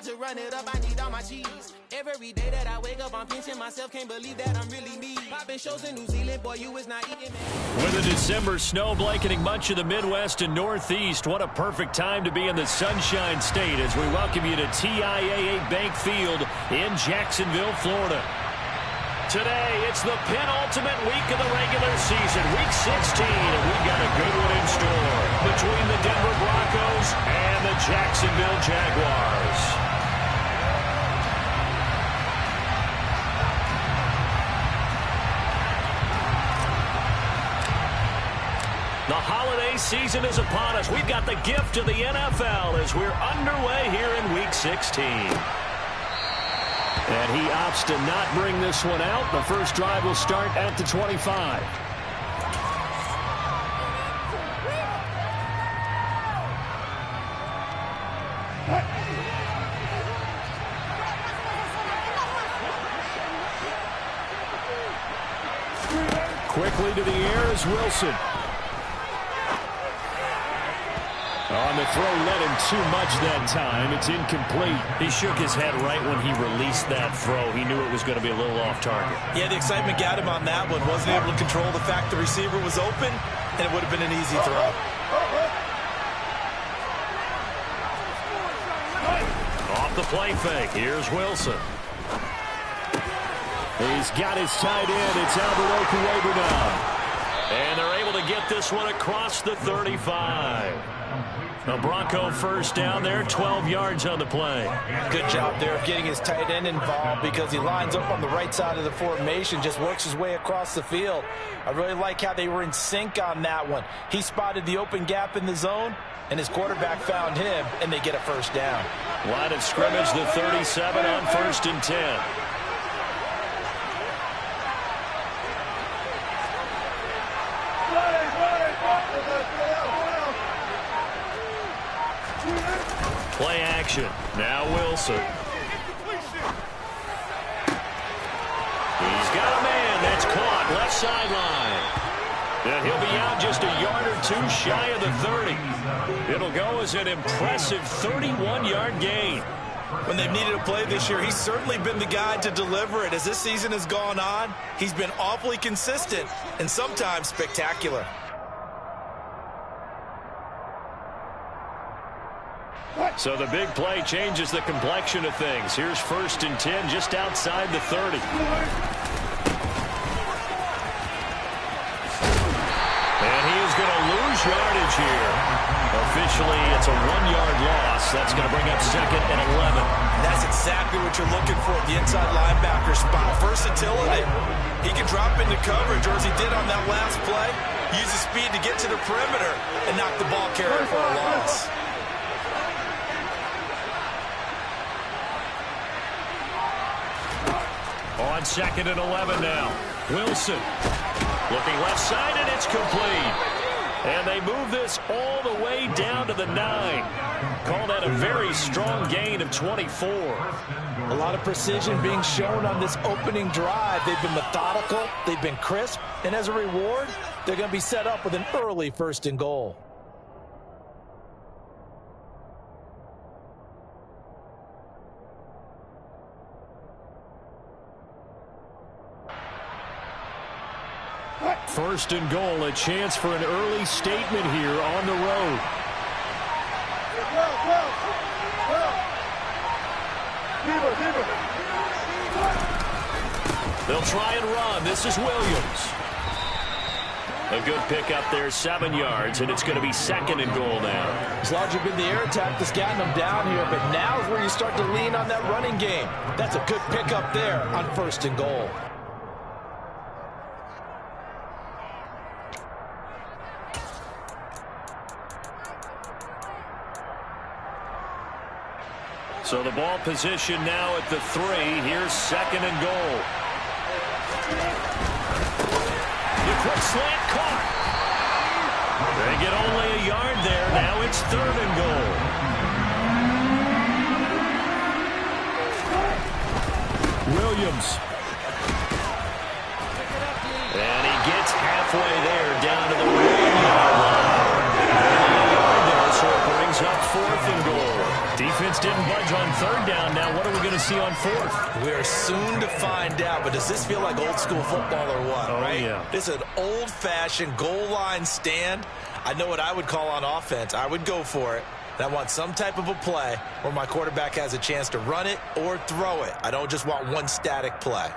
to run it up, I need all my cheese. Every day that I wake up, I'm pinching myself, can't believe that I'm really me. Popping shows in New Zealand, boy, you is not eating it. With a December snow blanketing much of the Midwest and Northeast, what a perfect time to be in the Sunshine State as we welcome you to TIAA Bank Field in Jacksonville, Florida. Today, it's the penultimate week of the regular season, Week 16, and we've got a good one in store between the Denver Broncos and the Jacksonville Jaguars. The holiday season is upon us. We've got the gift of the NFL as we're underway here in Week 16. And he opts to not bring this one out. The first drive will start at the 25. Quickly to the air is Wilson. On the throw, led him too much that time. It's incomplete. He shook his head right when he released that throw. He knew it was going to be a little off target. Yeah, the excitement got him on that one. Wasn't able to control the fact the receiver was open, and it would have been an easy throw. Off the play fake. Here's Wilson. He's got his tight end. It's Albert Okuegbunam now. And they're able to get this one across the 35. The Bronco first down there, 12 yards on the play. Good job there of getting his tight end involved because he lines up on the right side of the formation, just works his way across the field. I really like how they were in sync on that one. He spotted the open gap in the zone, and his quarterback found him, and they get a first down. Line of scrimmage, the 37 on 1st and 10. Play action. Now Wilson. He's got a man. That's caught. Left sideline. And he'll be out just a yard or two shy of the 30. It'll go as an impressive 31-yard gain. When they've needed a play this year, he's certainly been the guy to deliver it. As this season has gone on, he's been awfully consistent and sometimes spectacular. So the big play changes the complexion of things. Here's 1st and 10 just outside the 30. And he is going to lose yardage here. Officially, it's a 1-yard loss. That's going to bring up 2nd and 11. That's exactly what you're looking for at the inside linebacker spot. Versatility. He can drop into coverage, or as he did on that last play, use his speed to get to the perimeter and knock the ball carrier for a loss. On 2nd and 11 now. Wilson looking left side, and it's complete. And they move this all the way down to the 9. Call that a very strong gain of 24. A lot of precision being shown on this opening drive. They've been methodical, they've been crisp, and as a reward, they're going to be set up with an early 1st and goal. First and goal, a chance for an early statement here on the road. They'll try and run. This is Williams. A good pickup there, 7 yards, and it's going to be 2nd and goal now. It's largely been the air attack that's gotten them down here, but now is where you start to lean on that running game. That's a good pickup there on 1st and goal. So the ball position now at the 3. Here's 2nd and goal. The quick slant caught. They get only a yard there. Now it's 3rd and goal. Williams. And he gets halfway there down to the 1-yard line. So it brings up 4th and goal. Defense didn't budge yards on third down. Now what are we going to see on fourth? We are soon to find out, but does this feel like old school football or what, right? Yeah. This is an old-fashioned goal line stand. I know what I would call on offense. I would go for it. And I want some type of a play where my quarterback has a chance to run it or throw it. I don't just want one static play.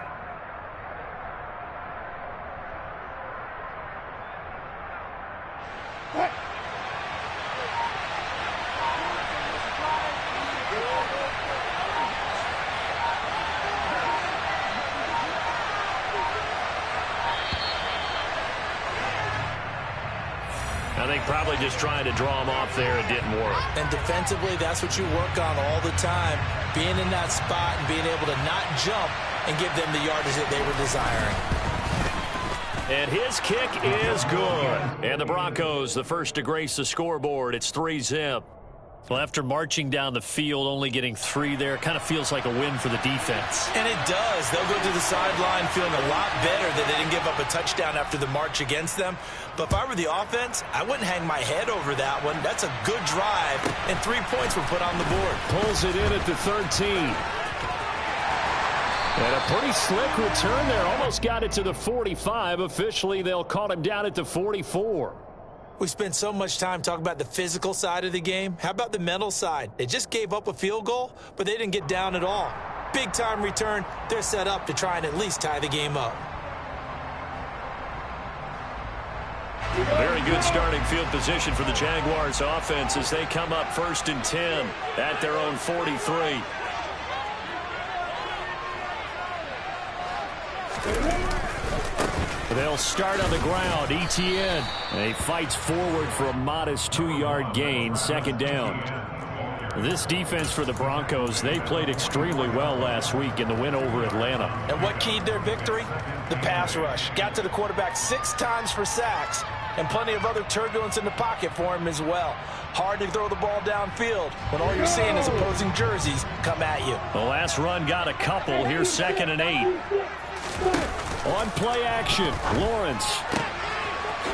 I think probably just trying to draw him off there. It didn't work. And defensively, that's what you work on all the time. Being in that spot and being able to not jump and give them the yardage that they were desiring. And his kick is good. And the Broncos, the first to grace the scoreboard. It's 3-zip. Well, after marching down the field, only getting 3 there, kind of feels like a win for the defense. And it does. They'll go to the sideline feeling a lot better that they didn't give up a touchdown after the march against them. But if I were the offense, I wouldn't hang my head over that one. That's a good drive, and 3 points were put on the board. Pulls it in at the 13. And a pretty slick return there. Almost got it to the 45. Officially, they'll call him down at the 44. We spent so much time talking about the physical side of the game. How about the mental side? They just gave up a field goal, but they didn't get down at all. Big-time return. They're set up to try and at least tie the game up. Very good starting field position for the Jaguars offense as they come up 1st and 10 at their own 43. They'll start on the ground. Etienne. And he fights forward for a modest 2-yard gain. 2nd down. This defense for the Broncos, they played extremely well last week in the win over Atlanta. And what keyed their victory? The pass rush. Got to the quarterback 6 times for sacks, and plenty of other turbulence in the pocket for him as well. Hard to throw the ball downfield when all you're seeing is opposing jerseys come at you. The last run got a couple. Here's 2nd and 8. On play action, Lawrence.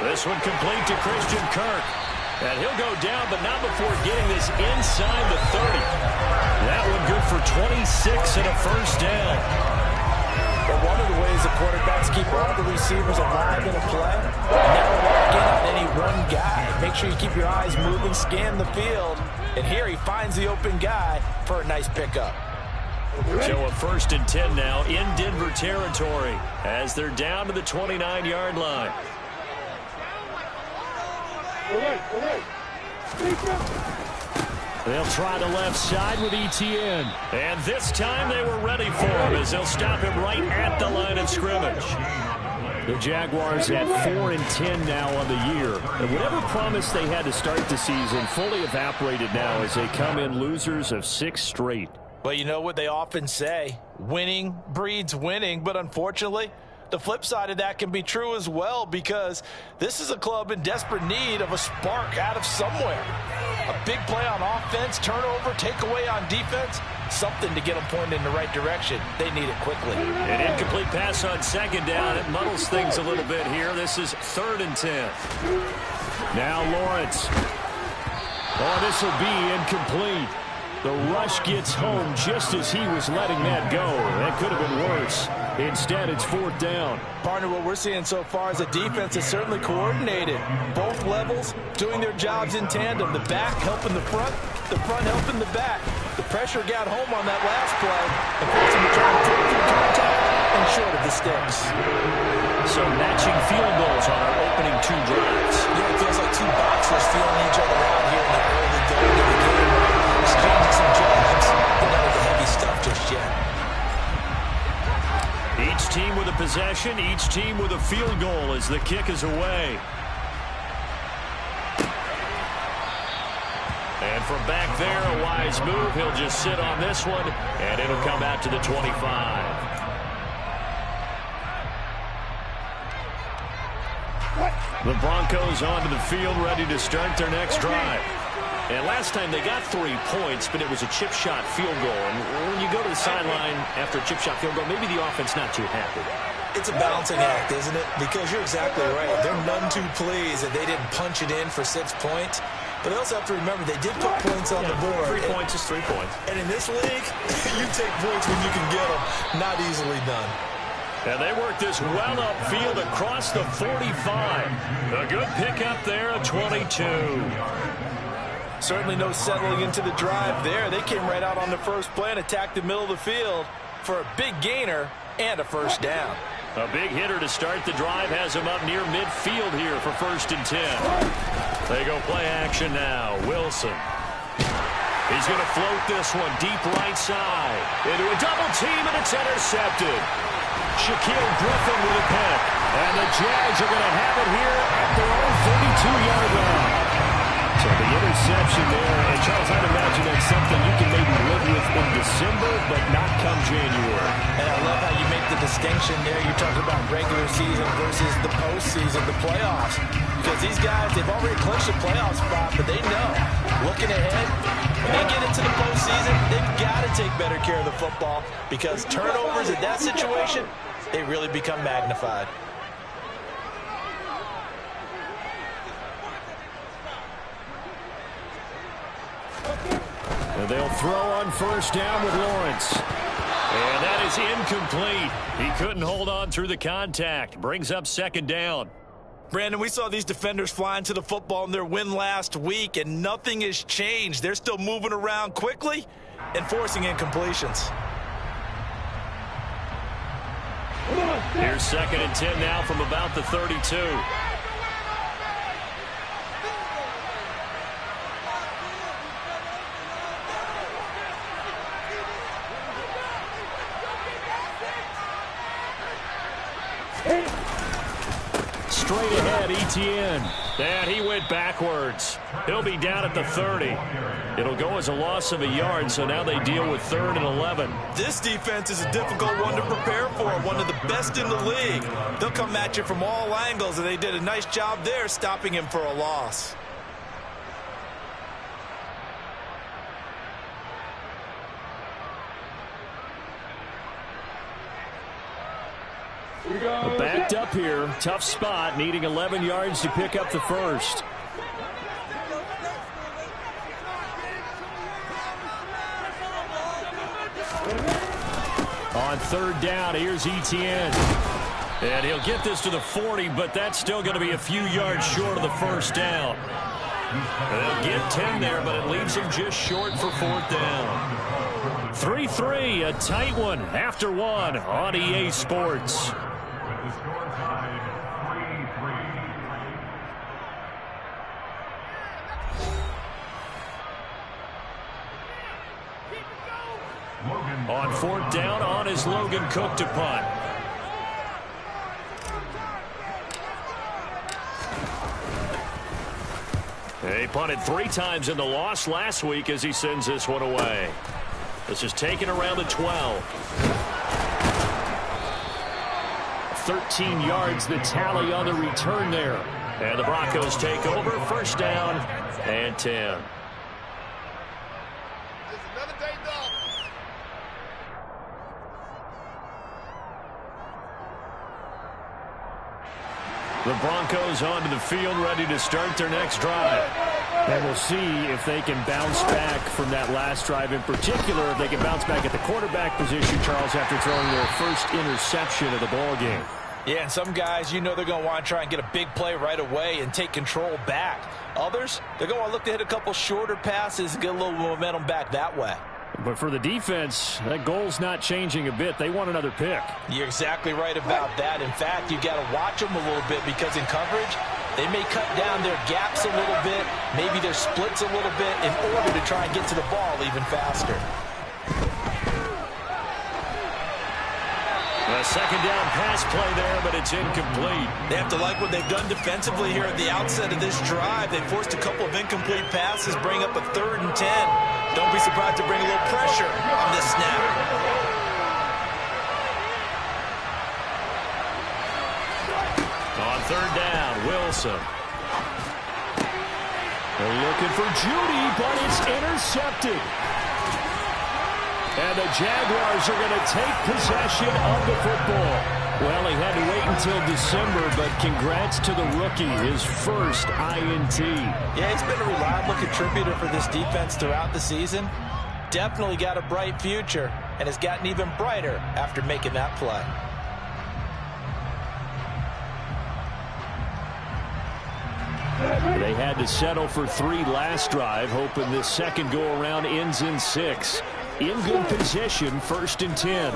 This one complete to Christian Kirk. And he'll go down, but not before getting this inside the 30. That one good for 26 and a 1st down. But one of the ways the quarterbacks keep all the receivers alive in a play, never walk in on any one guy. Make sure you keep your eyes moving, scan the field. And here he finds the open guy for a nice pickup. So a 1st and 10 now in Denver territory as they're down to the 29-yard line. They'll try the left side with Etienne. And this time they were ready for him as they'll stop him right at the line of scrimmage. The Jaguars at 4 and 10 now on the year. And whatever promise they had to start the season fully evaporated now as they come in losers of 6 straight. Well, you know what they often say, winning breeds winning, but unfortunately, the flip side of that can be true as well because this is a club in desperate need of a spark out of somewhere. A big play on offense, turnover, takeaway on defense, something to get them pointed in the right direction. They need it quickly. An incomplete pass on 2nd down. It muddles things a little bit here. This is 3rd and 10. Now Lawrence. Oh, this will be incomplete. The rush gets home just as he was letting that go. That could have been worse. Instead, it's 4th down. Partner, what we're seeing so far is a defense that's certainly coordinated. Both levels doing their jobs in tandem. The back helping the front helping the back. The pressure got home on that last play and forced him to try and break through contact and short of the sticks. So matching field goals on our opening 2 drives. Yeah, it feels like 2 boxers feeling each other out here in the early going of the game. Exchanging some jabs, but none of the heavy stuff just yet. Each team with a possession, each team with a field goal as the kick is away. And from back there, a wise move. He'll just sit on this one, and it'll come out to the 25. The Broncos onto the field, ready to start their next drive. And last time they got 3 points, but it was a chip shot field goal. And when you go to the sideline after a chip shot field goal, maybe the offense not too happy. It's a balancing act, isn't it? Because you're exactly right. They're none too pleased that they didn't punch it in for 6 points. But they also have to remember they did put points on the board. 3 points is 3 points. And in this league, you take points when you can get them. Not easily done. And they work this well upfield across the 45. A good pickup there, a 22. Certainly no settling into the drive there. They came right out on the first play and attacked the middle of the field for a big gainer and a first down. A big hitter to start the drive has him up near midfield here for 1st and 10. They go play action now. Wilson. He's going to float this one deep right side. Into a double team, and it's intercepted. Shaquille Griffin with a pick. And the Jags are going to have it here at their own 32-yard line. So the interception there, and Charles, I'd imagine that's something you can maybe live with in December, but not come January. And I love how you make the distinction there. You're talking about regular season versus the postseason, the playoffs. Because these guys, they've already clinched a playoff spot, but they know, looking ahead, when they get into the postseason, they've got to take better care of the football because turnovers in that situation, they really become magnified. And they'll throw on first down with Lawrence. And that is incomplete. He couldn't hold on through the contact. Brings up 2nd down. Brandon, we saw these defenders flying to the football in their win last week, and nothing has changed. They're still moving around quickly and forcing incompletions. Here's 2nd and 10 now from about the 32. Straight ahead, Etienne. And he went backwards. He'll be down at the 30. It'll go as a loss of a yard, so now they deal with 3rd and 11. This defense is a difficult one to prepare for, one of the best in the league. They'll come at you from all angles, and they did a nice job there stopping him for a loss. Backed up here, tough spot, needing 11 yards to pick up the first. On 3rd down, here's Etienne. And he'll get this to the 40, but that's still going to be a few yards short of the first down. They'll get 10 there, but it leaves him just short for 4th down. 3-3, a tight one after one on EA Sports. On 4th down, on is Logan Cook to punt. He punted 3 times in the loss last week as he sends this one away. This is taken around the 12. 13 yards the tally on the return there. And the Broncos take over, 1st down and 10. The Broncos onto the field, ready to start their next drive. And we'll see if they can bounce back from that last drive in particular, if they can bounce back at the quarterback position, Charles, after throwing their first interception of the ball game. Yeah, and some guys, you know they're going to want to try and get a big play right away and take control back. Others, they're going to look to hit a couple shorter passes and get a little momentum back that way. But for the defense, that goal's not changing a bit. They want another pick. You're exactly right about that. In fact, you got to watch them a little bit because in coverage, they may cut down their gaps a little bit, maybe their splits a little bit in order to try and get to the ball even faster. A 2nd down pass play there, but it's incomplete. They have to like what they've done defensively here at the outset of this drive. They forced a couple of incomplete passes, bring up a 3rd and 10. Don't be surprised to bring a little pressure on this snap. On 3rd down, Wilson. They're looking for Judy, but it's intercepted. And the Jaguars are going to take possession of the football. Well, he had to wait until December, but congrats to the rookie, his first INT. Yeah, he's been a reliable contributor for this defense throughout the season. Definitely got a bright future, and has gotten even brighter after making that play. They had to settle for 3 last drive, hoping this second go-around ends in 6. In good position, 1st and 10.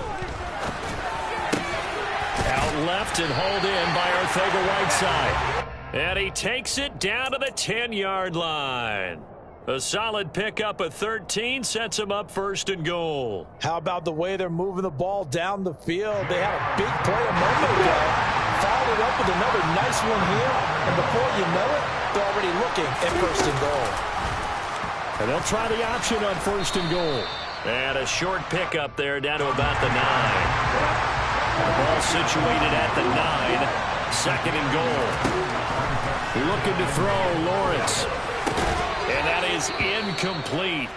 Out left and hauled in by Arcega-Whiteside. And he takes it down to the 10-yard line. A solid pickup of 13 sets him up 1st and goal. How about the way they're moving the ball down the field? They had a big play a moment ago. Followed it up with another nice one here. And before you know it, they're already looking at 1st and goal. And they'll try the option on 1st and goal. And a short pickup there down to about the 9. The ball situated at the 9. 2nd and goal. Looking to throw, Lawrence. And that is incomplete.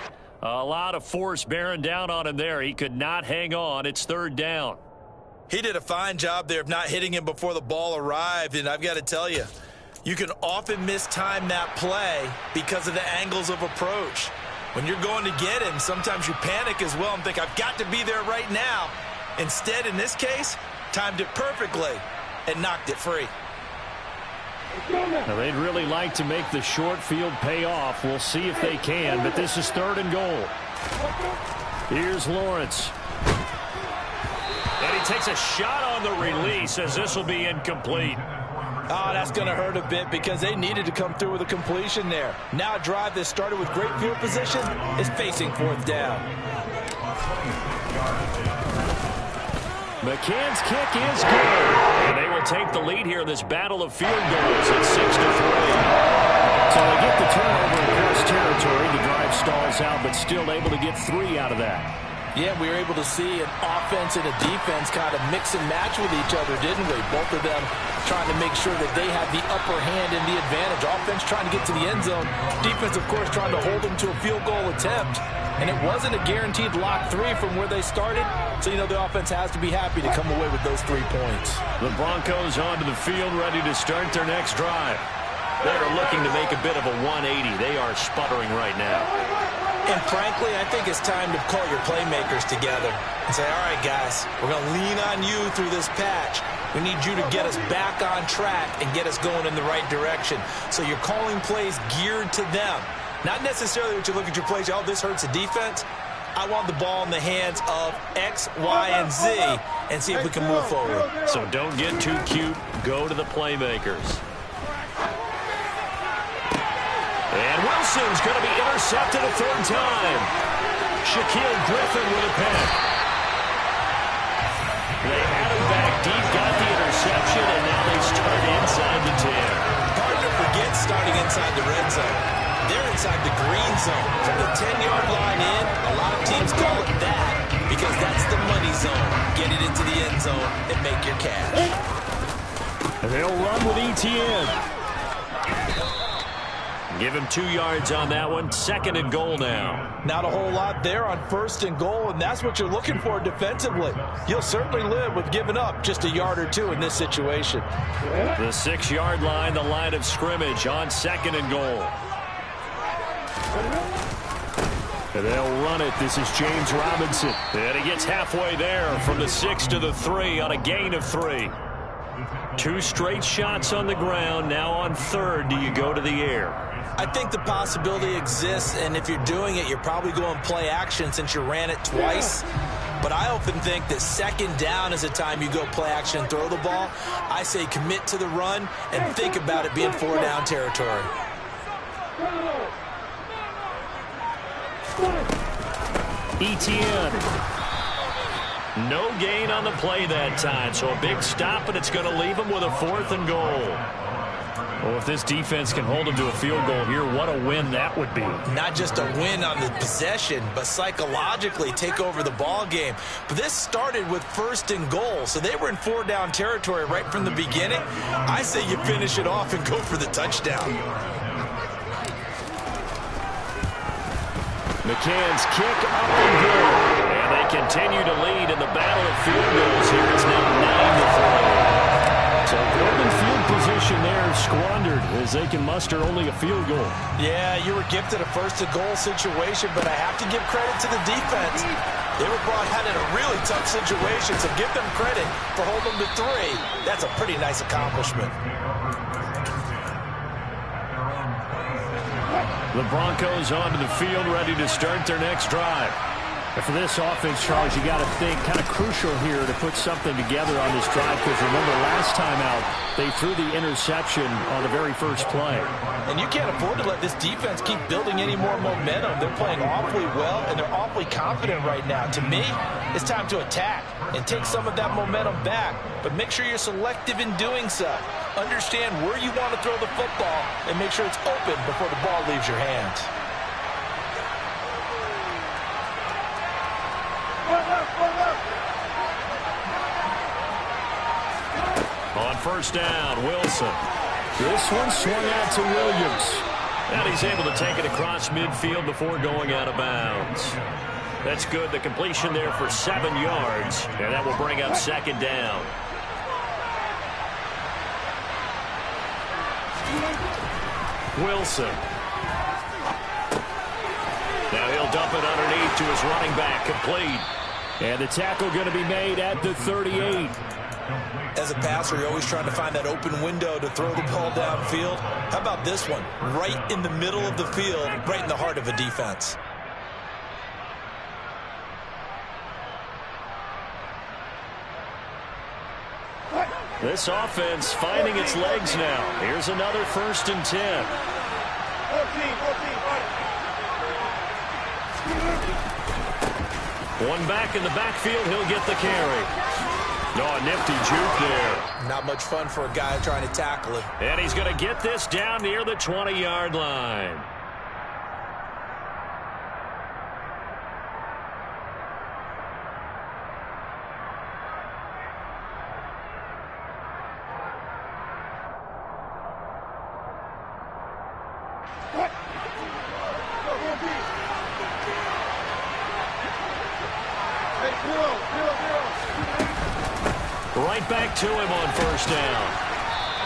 A lot of force bearing down on him there. He could not hang on. It's 3rd down. He did a fine job there of not hitting him before the ball arrived. And I've got to tell you, you can often mistime that play because of the angles of approach. When you're going to get him, sometimes you panic as well and think, I've got to be there right now. Instead, in this case, timed it perfectly and knocked it free. Now, they'd really like to make the short field pay off. We'll see if they can, but this is 3rd and goal. Here's Lawrence. And he takes a shot on the release as this will be incomplete. Oh, that's going to hurt a bit because they needed to come through with a completion there. Now a drive that started with great field position is facing 4th down. McCann's kick is good. And they will take the lead here in this battle of field goals at 6-3. So they get the turnover across territory. The drive stalls out, but still able to get 3 out of that. Yeah, we were able to see an offense and a defense kind of mix and match with each other, didn't we? Both of them trying to make sure that they had the upper hand and the advantage. Offense trying to get to the end zone. Defense, of course, trying to hold them to a field goal attempt. And it wasn't a guaranteed lock 3 from where they started. So, you know, the offense has to be happy to come away with those 3 points. The Broncos onto the field, ready to start their next drive. They're looking to make a bit of a 180. They are sputtering right now. And frankly, I think it's time to call your playmakers together and say, all right, guys, we're going to lean on you through this patch. We need you to get us back on track and get us going in the right direction. So you're calling plays geared to them. Not necessarily that you look at your plays, oh, this hurts the defense. I want the ball in the hands of X, Y, and Z and see if we can move forward. So don't get too cute. Go to the playmakers. And Wilson's going to be intercepted a 3rd time. Shaquille Griffin with a pick. They had him back deep, got the interception, and now they start inside the 10. Hard to forget starting inside the red zone. They're inside the green zone. From the 10-yard line in, a lot of teams call it that because that's the money zone. Get it into the end zone and make your cash. And they'll run with ETN. Give him 2 yards on that one. 2nd and goal now. Not a whole lot there on 1st and goal, and that's what you're looking for defensively. You'll certainly live with giving up just a yard or 2 in this situation. The 6-yard line, the line of scrimmage on 2nd and goal. And they'll run it. This is James Robinson. And he gets halfway there from the 6 to the 3 on a gain of 3. 2 straight shots on the ground. Now on 3rd, do you go to the air? I think the possibility exists, and if you're doing it, you're probably going play action since you ran it twice. But I often think that 2nd down is a time you go play action and throw the ball. I say commit to the run and think about it being 4 down territory. ETN. No gain on the play that time, so a big stop, and it's going to leave him with a 4th and goal. Well, if this defense can hold him to a field goal here, what a win that would be. Not just a win on the possession, but psychologically take over the ball game. But this started with 1st and goal, so they were in 4 down territory right from the beginning. I say you finish it off and go for the touchdown. McCann's kick up and good. And they continue to lead in the battle of field goals here. It's now 9-3. So golden field position there squandered as they can muster only a field goal. Yeah, you were gifted a first-to-goal situation, but I have to give credit to the defense. They were brought out in a really tough situation, so give them credit for holding them to 3. That's a pretty nice accomplishment. The Broncos onto the field, ready to start their next drive. And for this offense, Charles, you got to think kind of crucial here to put something together on this drive, because remember last time out they threw the interception on the very first play. And you can't afford to let this defense keep building any more momentum. They're playing awfully well, and they're awfully confident right now. To me, it's time to attack and take some of that momentum back, but make sure you're selective in doing so. Understand where you want to throw the football and make sure it's open before the ball leaves your hands. On first down, Wilson. This one swung out to Williams. And he's able to take it across midfield before going out of bounds. That's good. The completion there for 7 yards. And that will bring up second down. Wilson. Now he'll dump it underneath to his running back, complete. And the tackle going to be made at the 38. As a passer, you're always trying to find that open window to throw the ball downfield. How about this one? Right in the middle of the field, right in the heart of a defense. This offense finding its legs now. Here's another 1st and 10. One back in the backfield, he'll get the carry. Oh, nifty juke there. Not much fun for a guy trying to tackle him. And he's going to get this down near the 20-yard line. Right back to him on first down.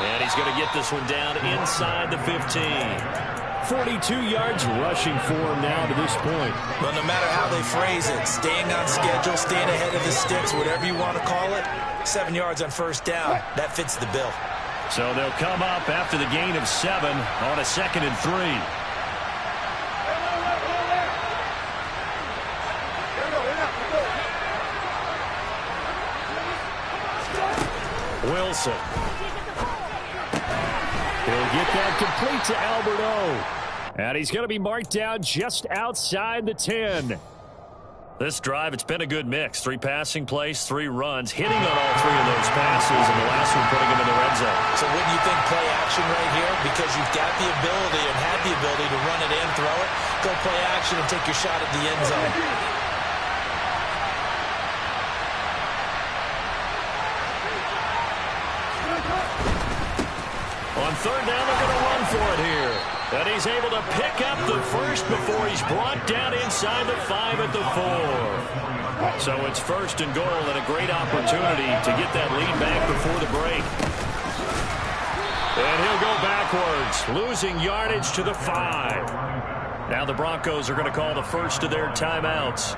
And he's going to get this one down inside the 15. 42 yards rushing for him now to this point. Well, no matter how they phrase it, staying on schedule, staying ahead of the sticks, whatever you want to call it, 7 yards on first down, that fits the bill. So they'll come up after the gain of 7 on a 2nd and 3. Wilson. He'll get that complete to Albert O. And he's going to be marked down just outside the 10. This drive, it's been a good mix. 3 passing plays, 3 runs, hitting on all 3 of those passes, and the last one putting him in the red zone. So wouldn't you think play action right here? Because you've got the ability and had the ability to run it and throw it. Go play action and take your shot at the end zone. On third down, they're going to run for it here. And he's able to pick up the first before he's brought down inside the 5 at the 4. So it's 1st and goal and a great opportunity to get that lead back before the break. And he'll go backwards, losing yardage to the 5. Now the Broncos are going to call the first of their timeouts,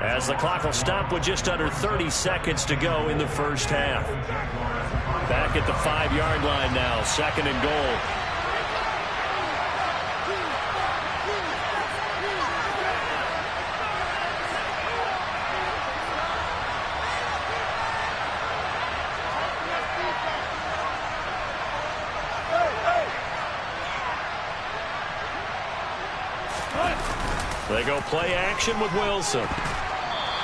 as the clock will stop with just under 30 seconds to go in the first half. Back at the 5-yard line now, 2nd and goal. They go play action with Wilson.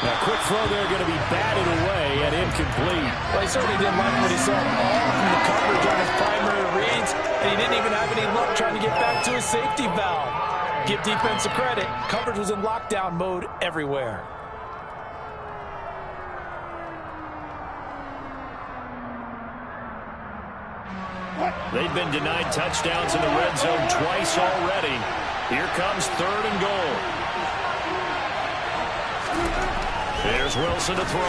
Now, quick throw there going to be batted away and incomplete. Well, he certainly didn't like what he saw all from the coverage on his primary reads, and he didn't even have any luck trying to get back to his safety valve. Give defense a credit. Coverage was in lockdown mode everywhere. They've been denied touchdowns in the red zone twice already. Here comes 3rd and goal. There's Wilson to throw.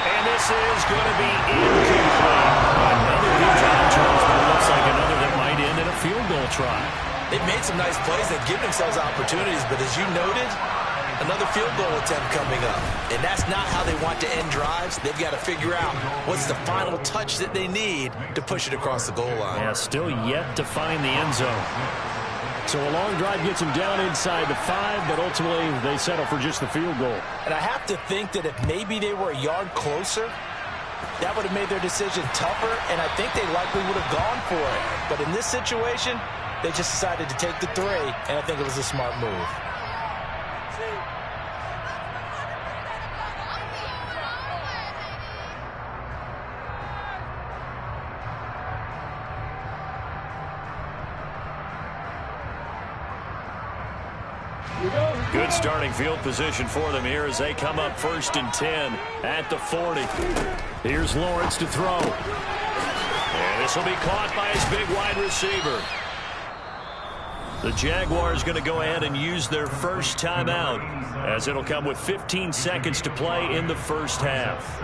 And this is going to be incomplete. Another good job, Charles, but it looks like another that might end in a field goal try. They've made some nice plays. They've given themselves opportunities, but as you noted, another field goal attempt coming up. And that's not how they want to end drives. They've got to figure out what's the final touch that they need to push it across the goal line. Yeah, still yet to find the end zone. So a long drive gets them down inside the 5, but ultimately they settle for just the field goal. And I have to think that if maybe they were a yard closer, that would have made their decision tougher, and I think they likely would have gone for it. But in this situation, they just decided to take the 3, and I think it was a smart move. Good starting field position for them here as they come up 1st and 10 at the 40. Here's Lawrence to throw. And this will be caught by his big wide receiver. The Jaguars going to go ahead and use their first timeout as it'll come with 15 seconds to play in the first half.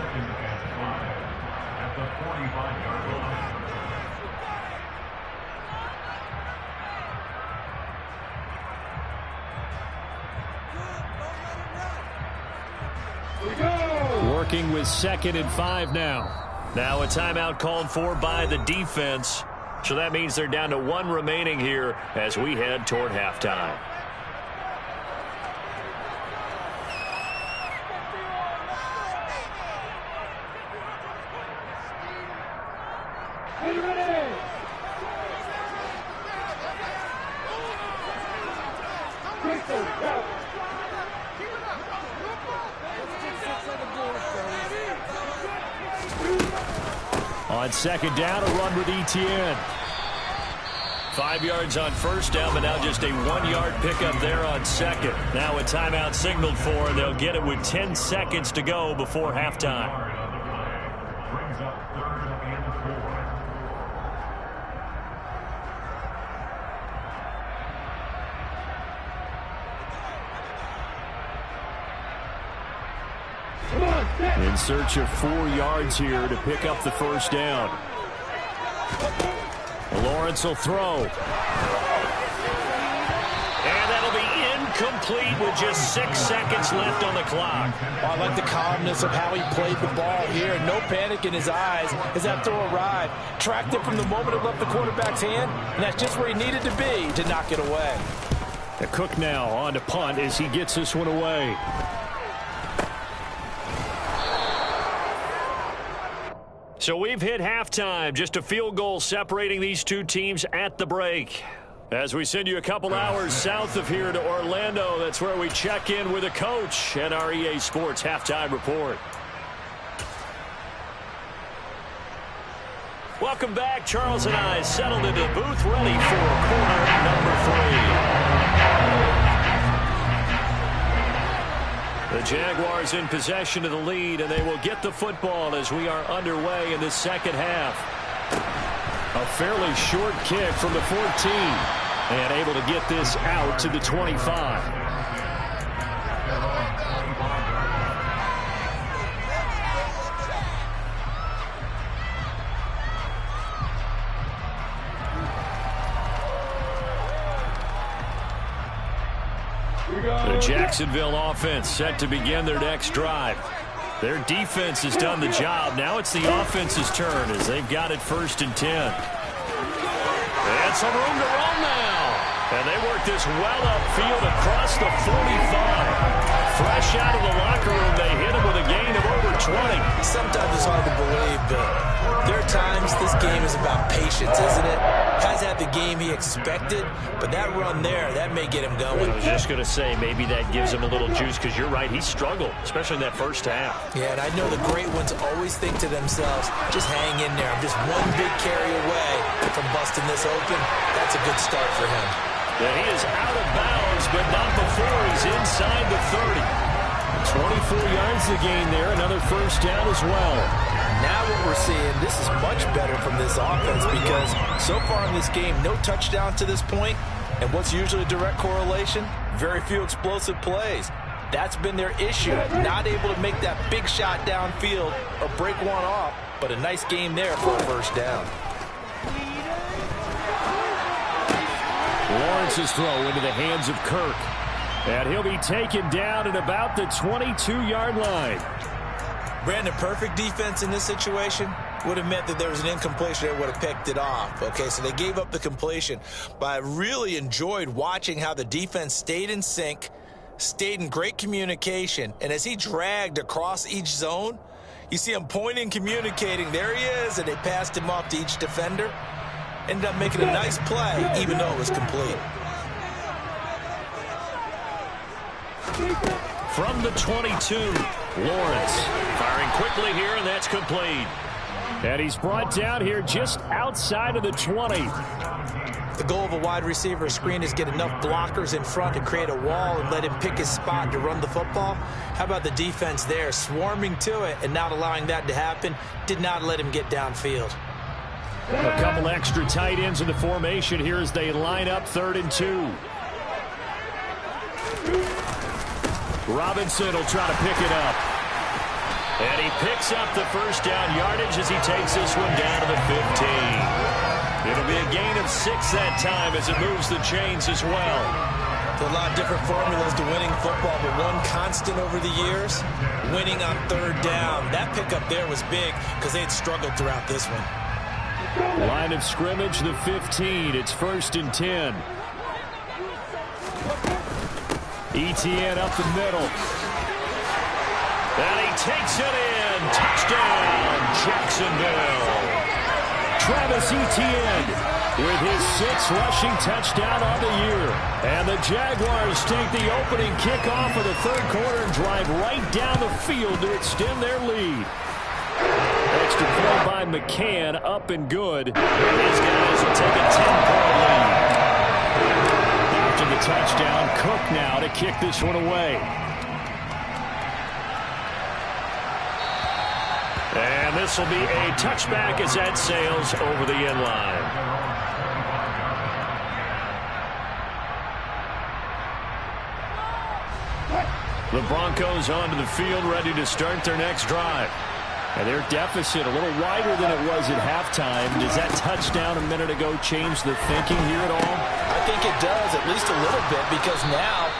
Working with 2nd and 5 now. Now a timeout called for by the defense. So that means they're down to 1 remaining here as we head toward halftime. On 2nd down, a run with Etienne. 5 yards on 1st down, but now just a 1-yard pickup there on 2nd. Now a timeout signaled for, and they'll get it with 10 seconds to go before halftime. Brings up 3rd and 4. In search of 4 yards here to pick up the 1st down. Lawrence will throw. And that'll be incomplete with just 6 seconds left on the clock. I like the calmness of how he played the ball here. No panic in his eyes as that throw arrived. Tracked it from the moment it left the quarterback's hand, and that's just where he needed to be to knock it away. Cook now on to punt as he gets this one away. So we've hit halftime, just a field goal separating these two teams at the break. As we send you a couple hours south of here to Orlando, that's where we check in with a coach at our EA Sports Halftime Report. Welcome back. Charles and I settled into the booth ready for quarter number 3. The Jaguars in possession of the lead, and they will get the football as we are underway in the second half. A fairly short kick from the 14, and able to get this out to the 25. The Jacksonville offense set to begin their next drive. Their defense has done the job. Now it's the offense's turn as they've got it 1st and 10. And some room to run now. And they work this well upfield across the 45. Fresh out of the locker room, they hit him with a gain of over 20. Sometimes it's hard to believe, but there are times this game is about patience, isn't it? Has had the game he expected, but that run there, that may get him going. I was just going to say, maybe that gives him a little juice, because you're right, he struggled, especially in that first half. Yeah, and I know the great ones always think to themselves, just hang in there. I'm just one big carry away from busting this open. That's a good start for him. Yeah, he is out of bounds, but not before he's inside the 30. 24 yards to gain there, another first down as well. Now what we're seeing, this is much better from this offense because so far in this game, no touchdown to this point, and what's usually a direct correlation? Very few explosive plays. That's been their issue. Not able to make that big shot downfield or break one off, but a nice game there for a first down. Lawrence's throw into the hands of Kirk. And he'll be taken down at about the 22-yard line. Brandon, perfect defense in this situation would have meant that there was an incompletion that would have picked it off. Okay, so they gave up the completion. But I really enjoyed watching how the defense stayed in sync, stayed in great communication, and as he dragged across each zone, you see him pointing, communicating. There he is, and they passed him off to each defender. Ended up making a nice play, even though it was complete. From the 22, Lawrence firing quickly here, and that's complete. And he's brought down here just outside of the 20. The goal of a wide receiver screen is get enough blockers in front to create a wall and let him pick his spot to run the football. How about the defense there, swarming to it and not allowing that to happen? Did not let him get downfield. A couple extra tight ends in the formation here as they line up 3rd and 2. Robinson will try to pick it up. And he picks up the first down yardage as he takes this one down to the 15. It'll be a gain of 6 that time as it moves the chains as well. There are a lot of different formulas to winning football, but one constant over the years, winning on 3rd down. That pickup there was big because they had struggled throughout this one. Line of scrimmage, the 15. It's 1st and 10. Etienne up the middle. And he takes it in. Touchdown, Jacksonville. Travis Etienne with his 6th rushing touchdown on the year. And the Jaguars take the opening kickoff of the 3rd quarter and drive right down the field to extend their lead. Extra play by McCann, up and good. These guys will take a 10-point lead. After the touchdown, Cook now to kick this one away. And this will be a touchback as that sails over the end line. The Broncos onto the field, ready to start their next drive. And their deficit a little wider than it was at halftime. Does that touchdown a minute ago change the thinking here at all? I think it does, at least a little bit, because now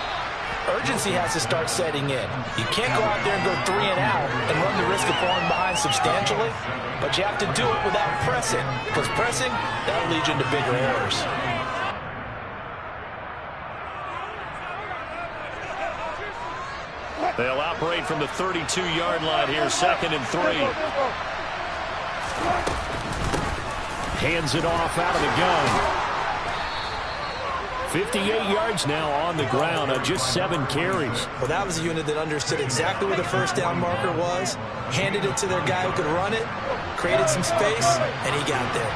urgency has to start setting in. You can't go out there and go 3 and out and run the risk of falling behind substantially, but you have to do it without pressing, because pressing, that'll lead you into bigger errors. They'll operate from the 32-yard line here, 2nd and 3. Hands it off out of the gun. 58 yards now on the ground on just 7 carries. Well, that was a unit that understood exactly where the first down marker was, handed it to their guy who could run it, created some space, and he got there.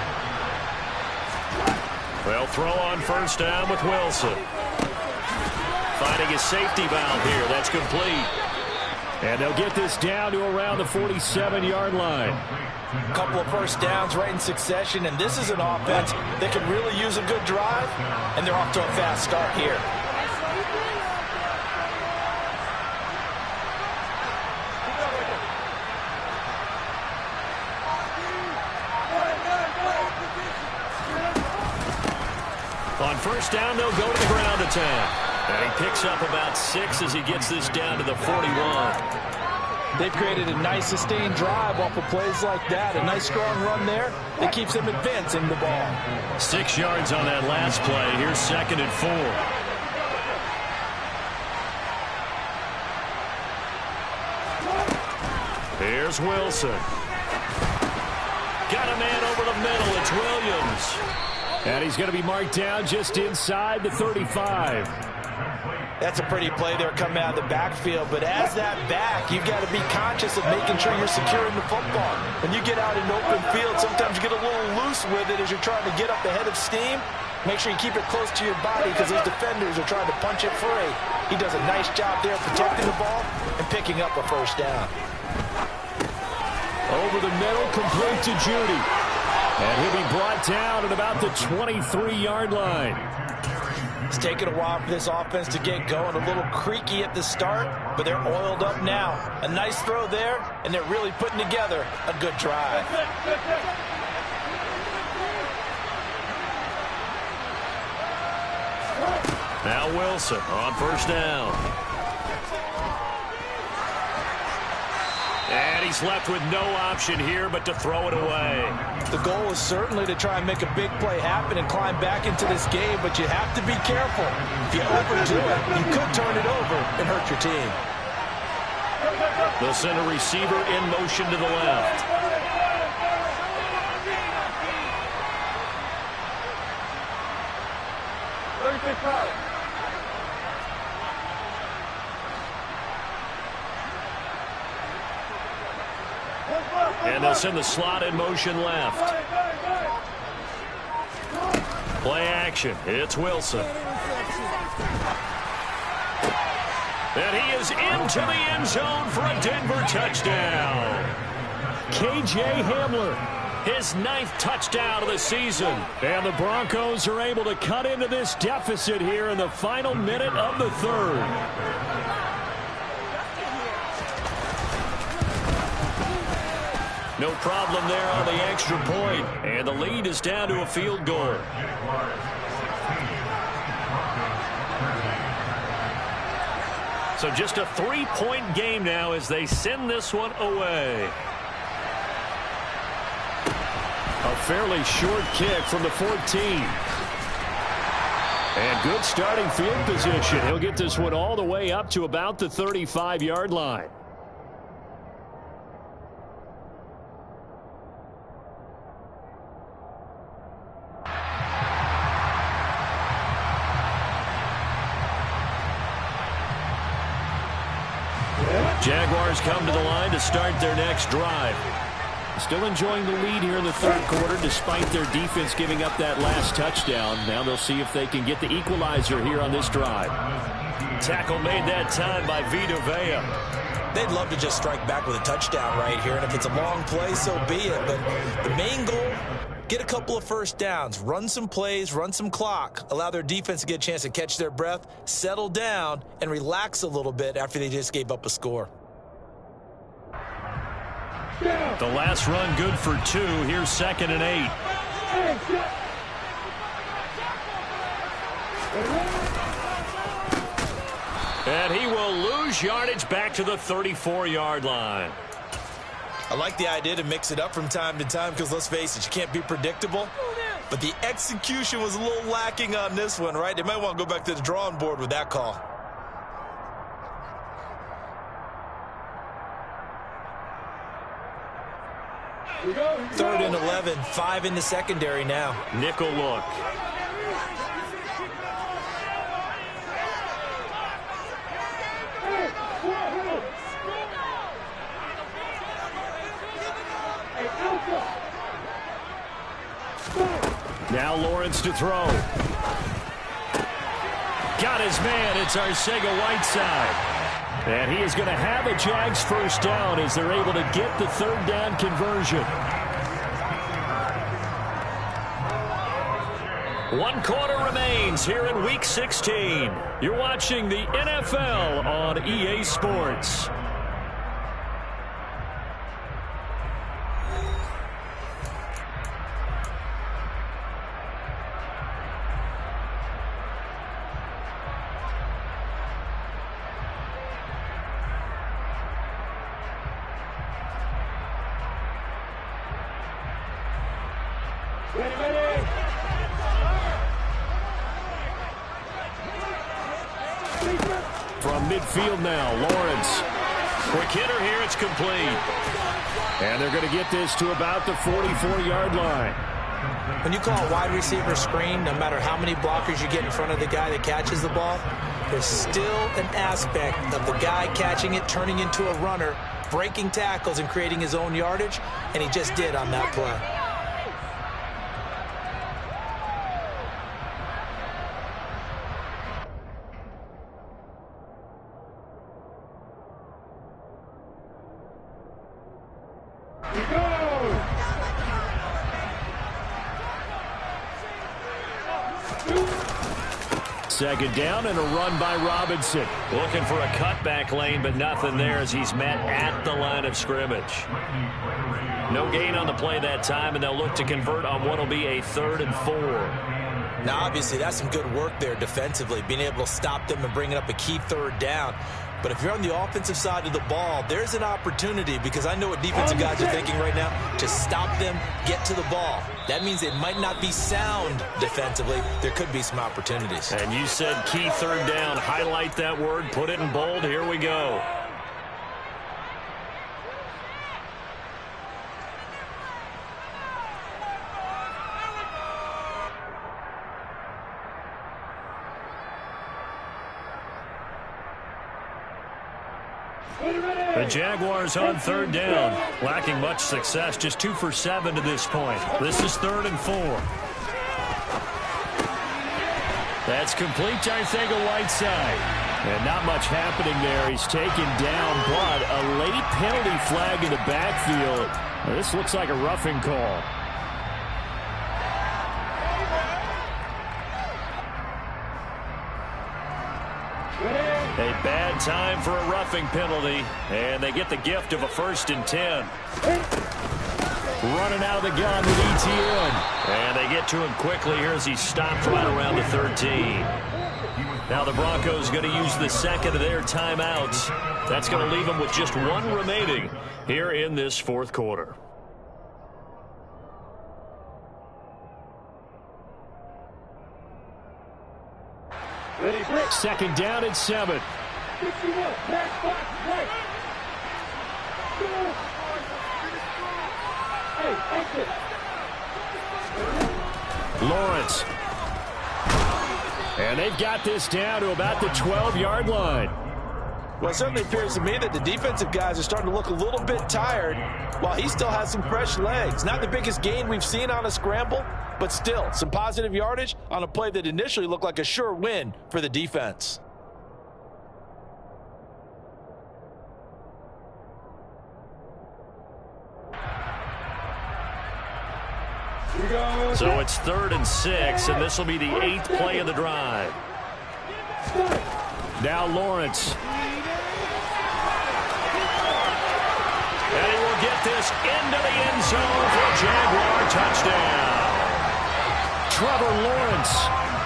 They'll throw on first down with Wilson. Finding a safety valve here. That's complete. And they'll get this down to around the 47-yard line. A couple of first downs right in succession, and this is an offense that could really use a good drive, and they're off to a fast start here. On first down, they'll go to the ground attack. And he picks up about 6 as he gets this down to the 41. They've created a nice sustained drive off of plays like that. A nice strong run there that keeps them advancing the ball. 6 yards on that last play. Here's 2nd and 4. Here's Wilson. Got a man over the middle. It's Williams. And he's going to be marked down just inside the 35. That's a pretty play there coming out of the backfield, but as that back, you've got to be conscious of making sure you're securing the football. When you get out in open field, sometimes you get a little loose with it as you're trying to get up the head of steam. Make sure you keep it close to your body because those defenders are trying to punch it free. He does a nice job there protecting the ball and picking up a first down. Over the middle, complete to Judy. And he'll be brought down at about the 23-yard line. It's taken a while for this offense to get going. A little creaky at the start, but they're oiled up now. A nice throw there, and they're really putting together a good drive. Now Wilson on first down. And he's left with no option here but to throw it away. The goal is certainly to try and make a big play happen and climb back into this game, but you have to be careful. If you overdo it, you could turn it over and hurt your team. They'll send a receiver in motion to the left. And they'll send the slot in motion left. Play action. It's Wilson. And he is into the end zone for a Denver touchdown. K.J. Hamler, his 9th touchdown of the season. And the Broncos are able to cut into this deficit here in the final minute of the third. No problem there on the extra point. And the lead is down to a field goal. So just a 3-point game now as they send this one away. A fairly short kick from the 14. And good starting field position. He'll get this one all the way up to about the 35-yard line. Jaguars come to the line to start their next drive. Still enjoying the lead here in the third quarter despite their defense giving up that last touchdown. Now they'll see if they can get the equalizer here on this drive. Tackle made that time by Vita Vea. They'd love to just strike back with a touchdown right here, and if it's a long play, so be it. But the main goal, get a couple of first downs, run some plays, run some clock, allow their defense to get a chance to catch their breath, settle down, and relax a little bit after they just gave up a score. The last run good for 2. Here's 2nd and 8. And he will lose yardage back to the 34-yard line. I like the idea to mix it up from time to time because, let's face it, you can't be predictable. But the execution was a little lacking on this one, right? They might want to go back to the drawing board with that call. Third and 11, 5 in the secondary now. Nickel look. Now Lawrence to throw. Got his man. It's Arcega-Whiteside. And he is going to have a Jags first down as they're able to get the third down conversion. 1 quarter remains here in Week 16. You're watching the NFL on EA Sports. From midfield now, Lawrence. Quick hitter here, it's complete. And they're going to get this to about the 44-yard line. When you call a wide receiver screen, no matter how many blockers you get in front of the guy that catches the ball, there's still an aspect of the guy catching it, turning into a runner, breaking tackles and creating his own yardage, and he just did on that play. second down and a run by Robinson. Looking for a cutback lane, but nothing there as he's met at the line of scrimmage. No gain on the play that time, and they'll look to convert on what will be a 3rd and 4. Now, obviously, that's some good work there defensively, being able to stop them and bringing up a key 3rd down. But if you're on the offensive side of the ball, there's an opportunity, because I know what defensive guys are thinking right now, to stop them, get to the ball. That means it might not be sound defensively. There could be some opportunities. And you said key 3rd down. Highlight that word, put it in bold. Here we go. The Jaguars on 3rd down, lacking much success, just 2 for 7 to this point. This is 3rd and 4. That's complete to Arcega-Whiteside. And not much happening there. He's taken down, but a late penalty flag in the backfield. Now, this looks like a roughing call. A bad time for a roughing penalty, and they get the gift of a 1st and 10. Running out of the gun with ETN. And they get to him quickly here as he stopped right around the 13. Now the Broncos going to use the 2nd of their timeouts. That's going to leave them with just 1 remaining here in this 4th quarter. Second down and 7. Lawrence. And they've got this down to about the 12-yard line. Well, it certainly appears to me that the defensive guys are starting to look a little bit tired while he still has some fresh legs. Not the biggest gain we've seen on a scramble, but still some positive yardage on a play that initially looked like a sure win for the defense. So it's 3rd and 6, and this will be the 8th play of the drive. Now Lawrence. And he will get this into the end zone for a Jaguar touchdown. Trevor Lawrence,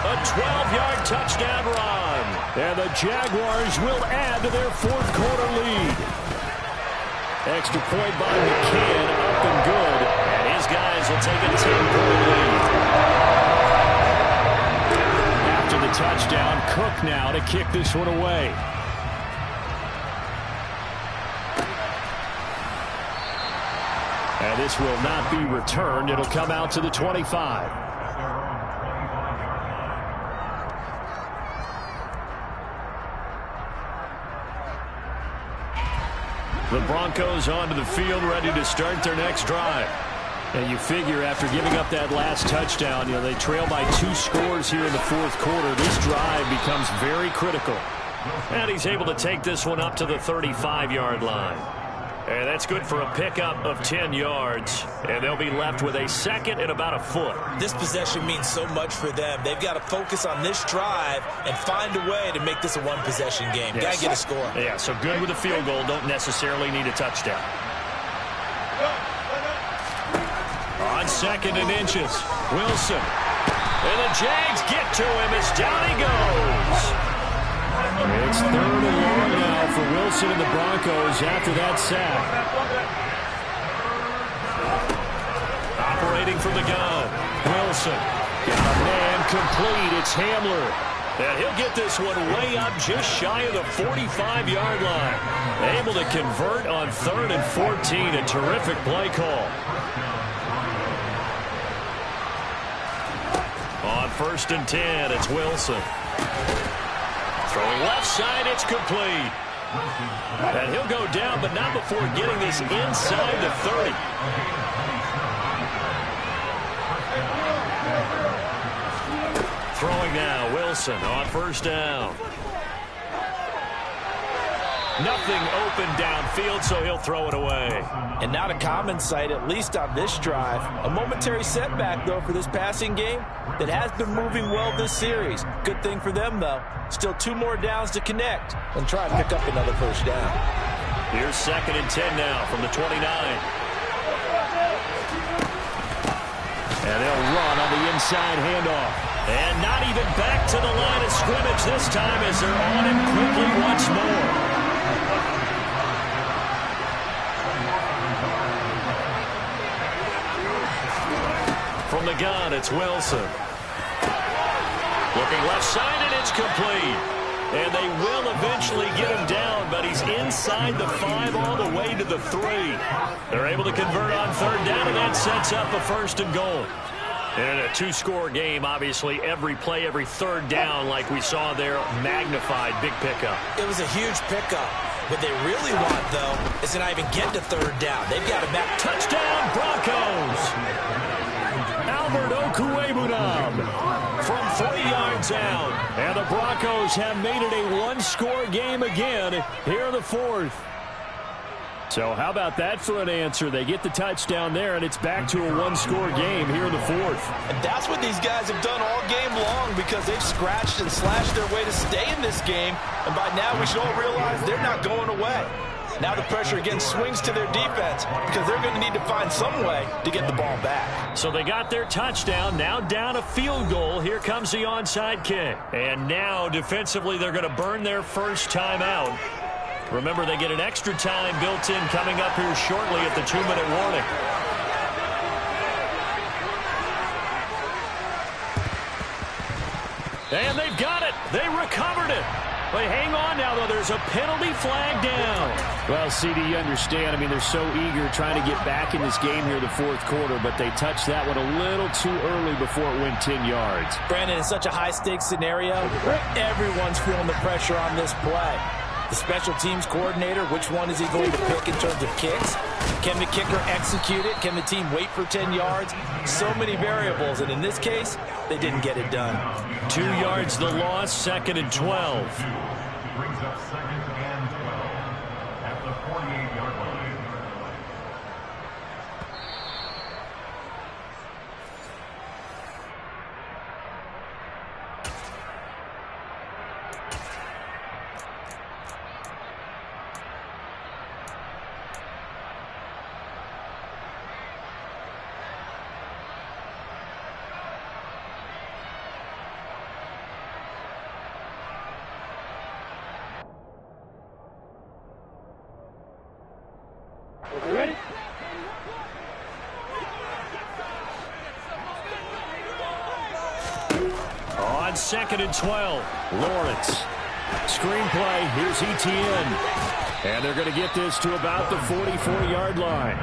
a 12-yard touchdown run. And the Jaguars will add to their 4th quarter lead. Extra point by McKinn, up and good. And his guys will take a 10-point lead. After the touchdown, Cook now to kick this one away. And this will not be returned. It'll come out to the 25. The Broncos onto the field, ready to start their next drive. And you figure after giving up that last touchdown, they trail by 2 scores here in the 4th quarter. This drive becomes very critical. And he's able to take this one up to the 35-yard line. And that's good for a pickup of 10 yards. And they'll be left with a 2nd and about a foot. This possession means so much for them. They've got to focus on this drive and find a way to make this a 1-possession game. Yes. Got to get a score. Yeah, so good with a field goal. Don't necessarily need a touchdown. On 2nd and inches, Wilson. And the Jags get to him as down he goes. It's 3rd and long now for Wilson and the Broncos after that sack. Operating from the gun, Wilson. Got a man complete. It's Hamler. And he'll get this one way up just shy of the 45-yard line. Able to convert on 3rd and 14. A terrific play call. On 1st and 10, it's Wilson. Throwing left side, it's complete. And he'll go down, but not before getting this inside the 30. Throwing now, Wilson on 1st down. Nothing open downfield, so he'll throw it away. And not a common sight, at least on this drive. A momentary setback, though, for this passing game that has been moving well this series. Good thing for them, though. Still 2 more downs to connect and try and pick up another first down. Here's 2nd and 10 now from the 29. And they'll run on the inside handoff. And not even back to the line of scrimmage this time as they're on him quickly once more. From the gun, it's Wilson. Looking left side, and it's complete. And they will eventually get him down, but he's inside the 5 all the way to the 3. They're able to convert on 3rd down, and that sets up a 1st and goal. And in a 2-score game, obviously, every play, every 3rd down, like we saw there, magnified, big pickup. It was a huge pickup. What they really want, though, is to not even get to 3rd down. They've got to back. Touchdown, Broncos! Albert Okwuegbunam from 3 yards out. And the Broncos have made it a 1-score game again here in the 4th. So how about that for an answer? They get the touchdown there, and it's back to a 1-score game here in the 4th. And that's what these guys have done all game long because they've scratched and slashed their way to stay in this game. And by now we should all realize they're not going away. Now the pressure again swings to their defense because they're going to need to find some way to get the ball back. So they got their touchdown, now down a field goal. Here comes the onside kick. And now defensively they're going to burn their first time out. Remember, they get an extra time built in coming up here shortly at the 2-minute warning. And they've got it. They recovered it. They hang on now, though. There's a penalty flag down. Well, CD, you understand. I mean, they're so eager trying to get back in this game here in the 4th quarter, but they touched that one a little too early before it went 10 yards. Brandon, in such a high-stakes scenario, everyone's feeling the pressure on this play. The special teams coordinator, which one is he going to pick in terms of kicks? Can the kicker execute it? Can the team wait for 10 yards? So many variables, and in this case, they didn't get it done. 2 yards the loss, 2nd and 12. Brings up 2nd and 12 at the 48-yard line. On 2nd and 12, Lawrence. Screenplay, here's Etienne. And they're going to get this to about the 44-yard line.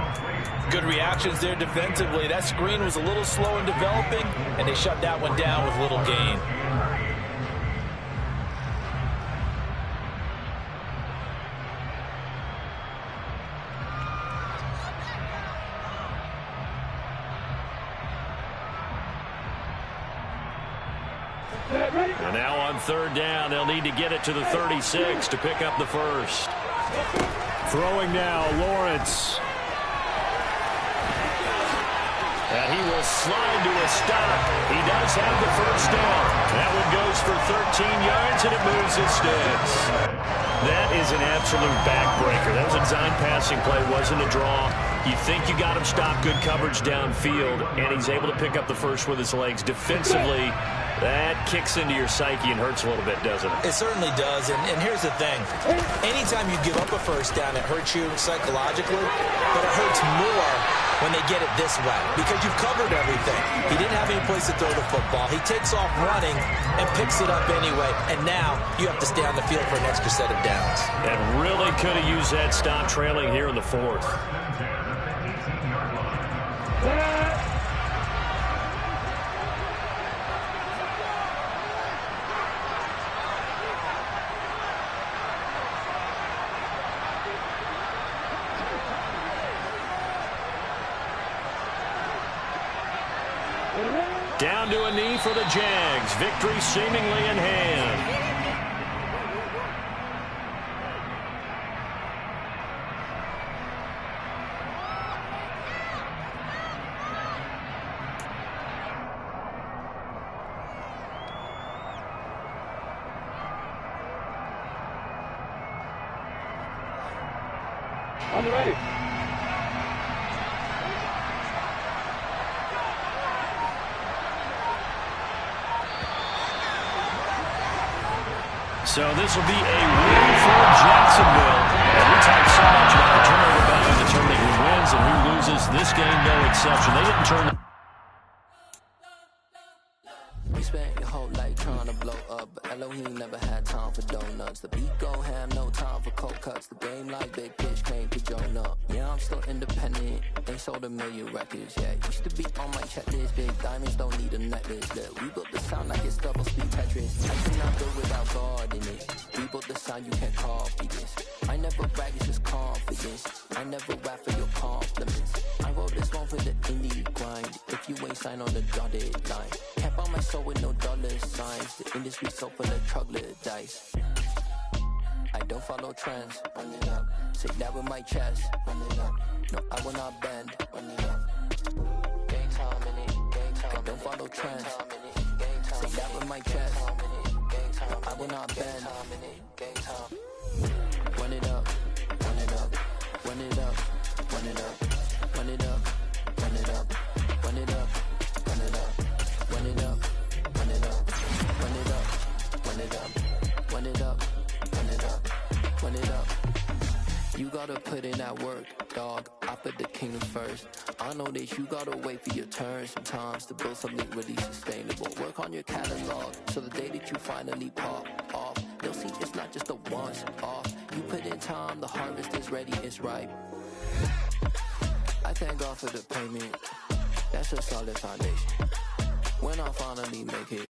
Good reactions there defensively. That screen was a little slow in developing, and they shut that one down with little gain. And now on 3rd down, they'll need to get it to the 36 to pick up the first. Throwing now, Lawrence. And he will slide to a stop. He does have the first down. That one goes for 13 yards, and it moves his sticks. That is an absolute backbreaker. That was a design passing play, wasn't a draw. You think you got him stopped, good coverage downfield, and he's able to pick up the first with his legs. Defensively, that kicks into your psyche and hurts a little bit, doesn't it? It certainly does, and here's the thing. Anytime you give up a first down, it hurts you psychologically, but it hurts more when they get it this way because you've covered everything. He didn't have any place to throw the football. He takes off running and picks it up anyway, and now you have to stay on the field for an extra set of downs. And really could have used that stop trailing here in the 4th. Down to a knee for the Jags. Victory seemingly in hand. I'm ready. So this will be a win for Jacksonville. And we talk so much about the turnover battle determining who wins and who loses. This game, no exception. They didn't turn. You spent your whole life trying to blow up, but Elohim never had time for donuts. The beat go ham, no time for cold cuts. The game like Big Pitch came to join up. Yeah, I'm still independent. They sold 1 million records. Yeah, used to be on my checklist. Big diamonds don't need a necklace. Look, we built the sound like it's double speed Tetris. I cannot do without God in it. We built the sound, you can't copy this. I never brag, it's just confidence. I never rap for your compliments. I wrote this one for the indie grind. If you ain't signed on the dotted line, can't buy my soul with no dollar signs. The industry so full of troglodytes. I don't follow trends. Run it up. Say that with my chest. Run it up. No, I will not bend. Run it up. Gang time in it. Gang time. I don't follow trends. Say that with my chest. No, I will not bend. Gang time. Run it up. Run it up. Run it up. Run it up. Run it up. Run it up. Run it up. Run it up. Run it up. Run it up. Run it up. Run it up. Run it up. Run it up. Run it up. You gotta put in that work, dog. I put the kingdom first. I know that you gotta wait for your turn sometimes to build something really sustainable. Work on your catalog, so the day that you finally pop off, you'll see it's not just a once off. You put in time, the harvest is ready, it's ripe. I thank God for the payment. That's a solid foundation. When I finally make it.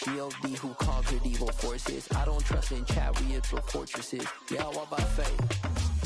G.O.D. who conquered evil forces. I don't trust in chariots or fortresses. Yeah, I walk by faith.